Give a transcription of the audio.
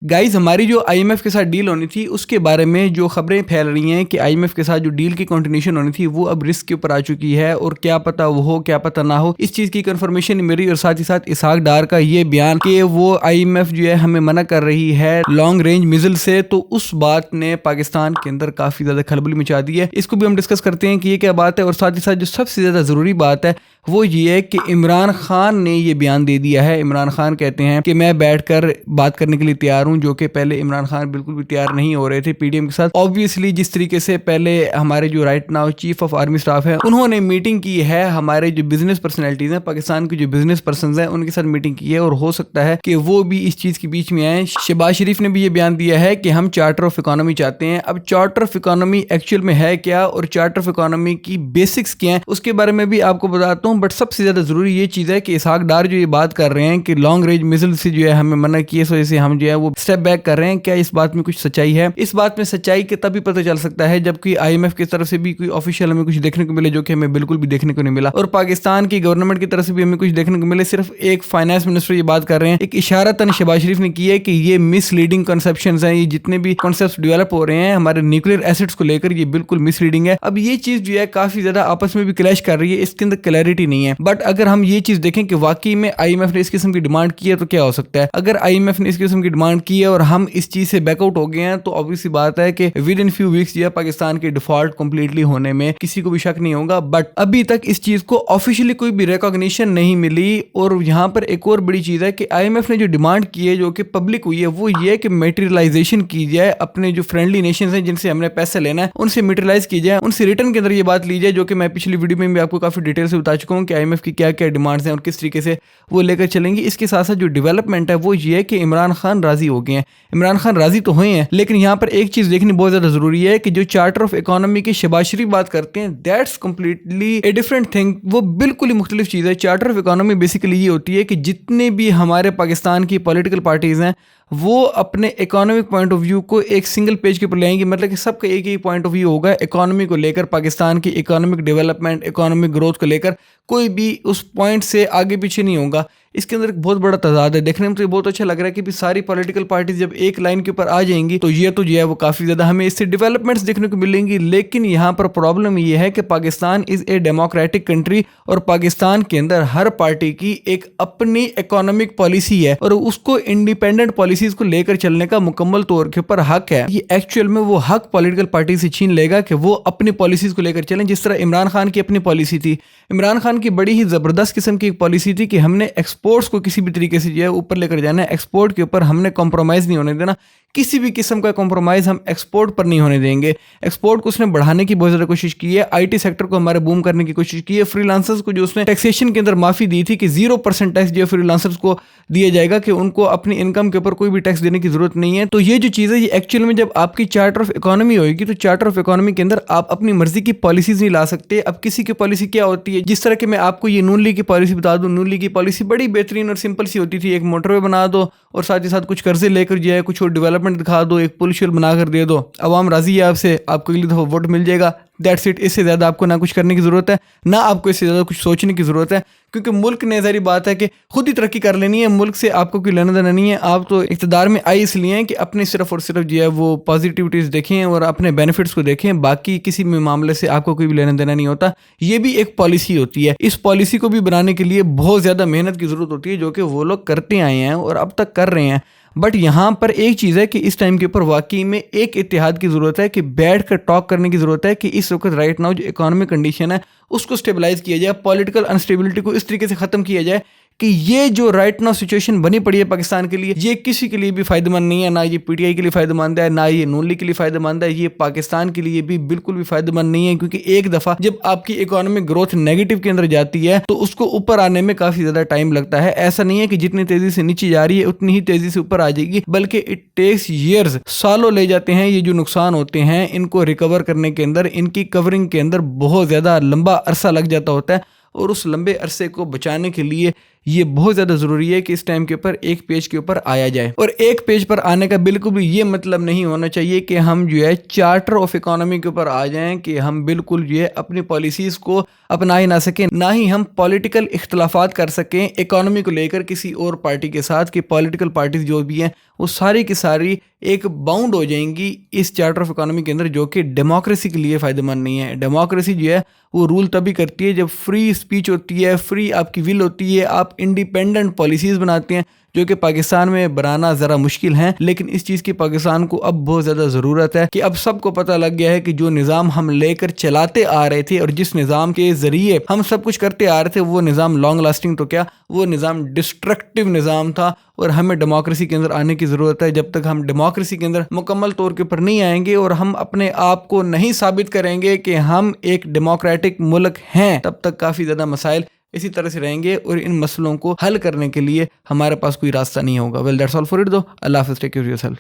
Guys हमारी जो IMF के साथ डील होनी थी उसके बारे में जो खबरें फैल रही हैं कि आईएमएफ के साथ जो डील की कंटिन्यूशन होनी थी वो अब रिस्क के ऊपर आ चुकी है और क्या पता वो हो क्या पता ना हो, इस चीज़ की कंफर्मेशन मिली। और साथ ही साथ इसहाक डार का ये बयान कि वो आईएमएफ जो है हमें मना कर रही है लॉन्ग रेंज मिसाइल से, तो उस बात ने पाकिस्तान के अंदर काफ़ी ज़्यादा खलबली मचा दी है। इसको भी हम डिस्कस करते हैं कि ये क्या बात है। और साथ ही साथ जो सबसे ज़्यादा ज़रूरी बात है वो ये है कि इमरान खान ने ये बयान दे दिया है। इमरान खान कहते हैं कि मैं बैठकर बात करने के लिए तैयार हूं, जो कि पहले इमरान खान बिल्कुल भी तैयार नहीं हो रहे थे पीडीएम के साथ। ऑब्वियसली जिस तरीके से पहले हमारे जो right now chief of army staff है उन्होंने मीटिंग की है, हमारे जो बिजनेस पर्सनैलिटीज हैं, पाकिस्तान के जो बिजनेस पर्सन हैं उनके साथ मीटिंग की है, और हो सकता है कि वो भी इस चीज के बीच में आए। शहबाज शरीफ ने भी ये बयान दिया है कि हम चार्टर ऑफ इकोनॉमी चाहते हैं। अब चार्टर ऑफ इकोनॉमी एक्चुअल में है क्या और चार्टर ऑफ इकोनॉमी की बेसिक्स क्या है उसके बारे में भी आपको बताता हूँ। बट सबसे ज्यादा जरूरी ये चीज है कि इसहाक डार जो ये बात कर रहे हैं कि लॉन्ग रेंज मिसाइल से जो है हमें मना किए, इस वजह से हम जो है वो स्टेप बैक कर रहे हैं, क्या इस बात में कुछ सच्चाई है? इस बात में सच्चाई के तभी पता चल सकता है जबकि आईएमएफ की तरफ से भी कोई ऑफिशियल हमें कुछ देखने को मिले, जो कि हमें बिल्कुल भी देखने को नहीं मिला, और पाकिस्तान की गवर्नमेंट की तरफ से भी हमें कुछ देखने को मिले। सिर्फ एक फाइनेंस मिनिस्टर ये बात कर रहे हैं, एक इशारतन शहबाज शरीफ ने की है कि ये मिसलीडिंग कॉन्सेप्शंस हैं, ये जितने भी कॉन्सेप्ट डेवलप हो रहे हैं हमारे न्यूक्लियर एसिड्स को लेकर ये बिल्कुल मिसलीडिंग है। अब ये चीज जो है काफी ज्यादा आपस में भी क्लैश कर रही है, इसके अंदर क्लैरिटी नहीं है। बट अगर हम ये चीज देखें कि वाकई में आईएमएफ ने इस किस्म की डिमांड की है तो क्या हो सकता है? अगर आईएमएफ ने इस किस्म की डिमांड की है और हम इस चीज से बैकआउट हो गए हैं तो ऑब्वियसली बात है कि विद इन फ्यू वीक्स जो पाकिस्तान के डिफॉल्ट कंप्लीटली होने में किसी को भी शक नहीं होगा। बट अभी तक इस चीज को ऑफिशियली कोई भी रिकॉग्निशन नहीं मिली। और यहाँ पर एक और बड़ी चीज है कि आईएमएफ ने जो डिमांड की है जो कि पब्लिक हुई है वो ये कि मेटेरियलाइजेशन की जाए, अपने जो फ्रेंडली नेशंस हैं जिनसे हमने पैसा लेना है उनसे मेटेरियलाइज की जाए, उनसे रिटर्न के अंदर ये बात ली जाए, जो कि मैं पिछली वीडियो में भी आपको काफी डिटेल से बता चुका हूँ कि आईएमएफ की क्या क्या डिमांड्स हैं और किस तरीके से वो लेकर चलेंगी। इसके साथ साथ जो डेवलपमेंट है वो ये है कि इमरान खान राजी हो गए हैं। इमरान खान राजी तो हुए हैं, लेकिन यहाँ पर एक चीज देखनी बहुत ज्यादा जरूरी है कि जो चार्टर ऑफ इकोनॉमी की शहबाज शरीफ बात करते हैं that's completely a different thing. वो बिल्कुल ही मुख्तलिफ चीज है। चार्टर ऑफ इकोनॉमी बेसिकली ये होती है कि जितने भी हमारे पाकिस्तान की पॉलिटिकल पार्टीज हैं वो अपने इकोनॉमिक पॉइंट ऑफ व्यू को एक सिंगल पेज के ऊपर लाएंगे, मतलब कि सबका एक ही पॉइंट ऑफ व्यू होगा इकोनॉमी को लेकर, पाकिस्तान की इकोनॉमिक डेवलपमेंट, इकोनॉमिक ग्रोथ को लेकर कोई भी उस पॉइंट से आगे पीछे नहीं होगा। इसके अंदर एक बहुत बड़ा तजाद है। देखने में तो ये बहुत अच्छा लग रहा है कि भी सारी पॉलिटिकल पार्टीज जब एक लाइन के ऊपर आ जाएंगी तो ये है वो काफ़ी ज़्यादा हमें इससे डेवलपमेंट्स देखने को मिलेंगी। लेकिन यहाँ पर प्रॉब्लम ये है कि Pakistan is a democratic country और पाकिस्तान के अंदर हर पार्टी की एक अपनी इकोनॉमिक पॉलिसी है और उसको इंडिपेंडेंट पॉलिसीज को लेकर चलने का मुकम्मल तौर के ऊपर हक है। ये एक्चुअल में वो हक पॉलिटिकल पार्टी से छीन लेगा कि वो अपनी पॉलिसीज को लेकर चलें। जिस तरह इमरान खान की अपनी पॉलिसी थी, इमरान खान की बड़ी ही ज़बरदस्त किस्म की एक पॉलिसी थी कि हमने एक्सपोर्ट्स को किसी भी तरीके से जो है ऊपर लेकर जाना है, एक्सपोर्ट के ऊपर हमने कॉम्प्रोमाइज़ नहीं होने देना, किसी भी किस्म का कॉम्प्रोमाइज़ हम एक्सपोर्ट पर नहीं होने देंगे। एक्सपोर्ट को उसने बढ़ाने की बहुत ज़्यादा कोशिश की है, आईटी सेक्टर को हमारे बूम करने की कोशिश की है, फ्रीलांसर्स को जो उसने टैक्सेशन के अंदर माफ़ी दी थी कि 0% टैक्स जो फ्रीलांसर्स को दिया जाएगा कि उनको अपनी इनकम के ऊपर कोई भी टैक्स देने की जरूरत नहीं है। तो ये जो चीज़ है ये एक्चुअल में जब आपकी चार्टर ऑफ इकोनॉमी होगी तो चार्टर ऑफ इकोनॉमी के अंदर आप अपनी मर्जी की पॉलिसीज नहीं ला सकते। अब किसी की पॉलिसी क्या होती है, जिस तरह के मैं आपको ये नून लीग की पॉलिसी बता दूं, नून लीग की पॉलिसी बड़ी बेहतरीन और सिंपल सी होती थी, एक मोटरवे बना दो और साथ ही साथ कुछ कर्जे लेकर जो है कुछ और डेवलपमेंट दिखा दो, एक पुल शुल बनाकर दे दो, अवाम राजी है आपसे, आपको अगली दफ़ा वोट मिल जाएगा, दैट्स इट। इससे ज़्यादा आपको ना कुछ करने की ज़रूरत है ना आपको इससे ज़्यादा कुछ सोचने की ज़रूरत है, क्योंकि मुल्क ने ज़ाहिर बात है कि खुद ही तरक्की कर लेनी है, मुल्क से आपको कोई लेना देना नहीं है। आप तो इक़्तिदार में आए इसलिए हैं कि अपने सिर्फ और सिर्फ जो है वो पॉजिटिविटीज़ देखें और अपने बेनिफिट्स को देखें, बाकी किसी भी मामले से आपको कोई भी लेना देना नहीं होता। ये भी एक पॉलिसी होती है। इस पॉलिसी को भी बनाने के लिए बहुत ज़्यादा मेहनत की ज़रूरत होती है, जो कि वो लोग करते आए हैं और अब तक कर रहे हैं। बट यहाँ पर एक चीज़ है कि इस टाइम के ऊपर वाकई में एक इत्तेहाद की ज़रूरत है, कि बैठ कर टॉक करने की ज़रूरत है कि इस वक्त राइट नाउ जो इकोनॉमिक कंडीशन है उसको स्टेबलाइज किया जाए, पॉलिटिकल अनस्टेबिलिटी को इस तरीके से ख़त्म किया जाए कि ये जो राइट नाउ सिचुएशन बनी पड़ी है पाकिस्तान के लिए, ये किसी के लिए भी फ़ायदेमंद नहीं है। ना ये पीटीआई के लिए फ़ायदेमंद है, ना ये नून लीग के लिए फ़ायदेमंद है, ये पाकिस्तान के लिए भी बिल्कुल भी फ़ायदेमंद नहीं है। क्योंकि एक दफ़ा जब आपकी इकोनॉमिक ग्रोथ नेगेटिव के अंदर जाती है तो उसको ऊपर आने में काफ़ी ज़्यादा टाइम लगता है। ऐसा नहीं है कि जितनी तेज़ी से नीचे जा रही है उतनी ही तेज़ी से ऊपर आ जाएगी, बल्कि इट टेक्स ईयर्स, सालों ले जाते हैं। ये जो नुकसान होते हैं इनको रिकवर करने के अंदर, इनकी कवरिंग के अंदर बहुत ज़्यादा लंबा अरसा लग जाता होता है और उस लंबे अरसे को बचाने के लिए ये बहुत ज़्यादा ज़रूरी है कि इस टाइम के ऊपर एक पेज के ऊपर आया जाए। और एक पेज पर आने का बिल्कुल भी ये मतलब नहीं होना चाहिए कि हम जो है चार्टर ऑफ इकोनॉमी के ऊपर आ जाएं, कि हम बिल्कुल जो है अपनी पॉलिसीज़ को अपना ही ना सकें, ना ही हम पॉलिटिकल इख्तलाफात कर सकें इकोनॉमी को लेकर किसी और पार्टी के साथ, कि पॉलिटिकल पार्टीज जो भी हैं वो सारी की सारी एक बाउंड हो जाएंगी इस चार्टर ऑफ इकोनॉमी के अंदर, जो कि डेमोक्रेसी के लिए फ़ायदेमंद नहीं है। डेमोक्रेसी जो है वो रूल तभी करती है जब फ्री स्पीच होती है, फ्री आपकी विल होती है, आप इंडिपेंडेंट पॉलिसीज़ बनाते हैं, जो कि पाकिस्तान में बनाना ज़रा मुश्किल है। लेकिन इस चीज़ की पाकिस्तान को अब बहुत ज़्यादा ज़रूरत है कि अब सबको पता लग गया है कि जो निज़ाम हम लेकर चलाते आ रहे थे और जिस निज़ाम के ज़रिए हम सब कुछ करते आ रहे थे, वो निज़ाम लॉन्ग लास्टिंग तो क्या, वो निज़ाम डिस्ट्रक्टिव निज़ाम था। और हमें डेमोक्रेसी के अंदर आने की ज़रूरत है। जब तक हम डेमोक्रेसी के अंदर मुकम्मल तौर के ऊपर नहीं आएंगे और हम अपने आप को नहीं साबित करेंगे कि हम एक डेमोक्रेटिक मुल्क हैं, तब तक काफ़ी ज़्यादा मसाइल इसी तरह से रहेंगे और इन मसलों को हल करने के लिए हमारे पास कोई रास्ता नहीं होगा। Well that's all for it दो। अल्लाह हाफ़िज़, टेक केयर ऑफ योरसेल्फ।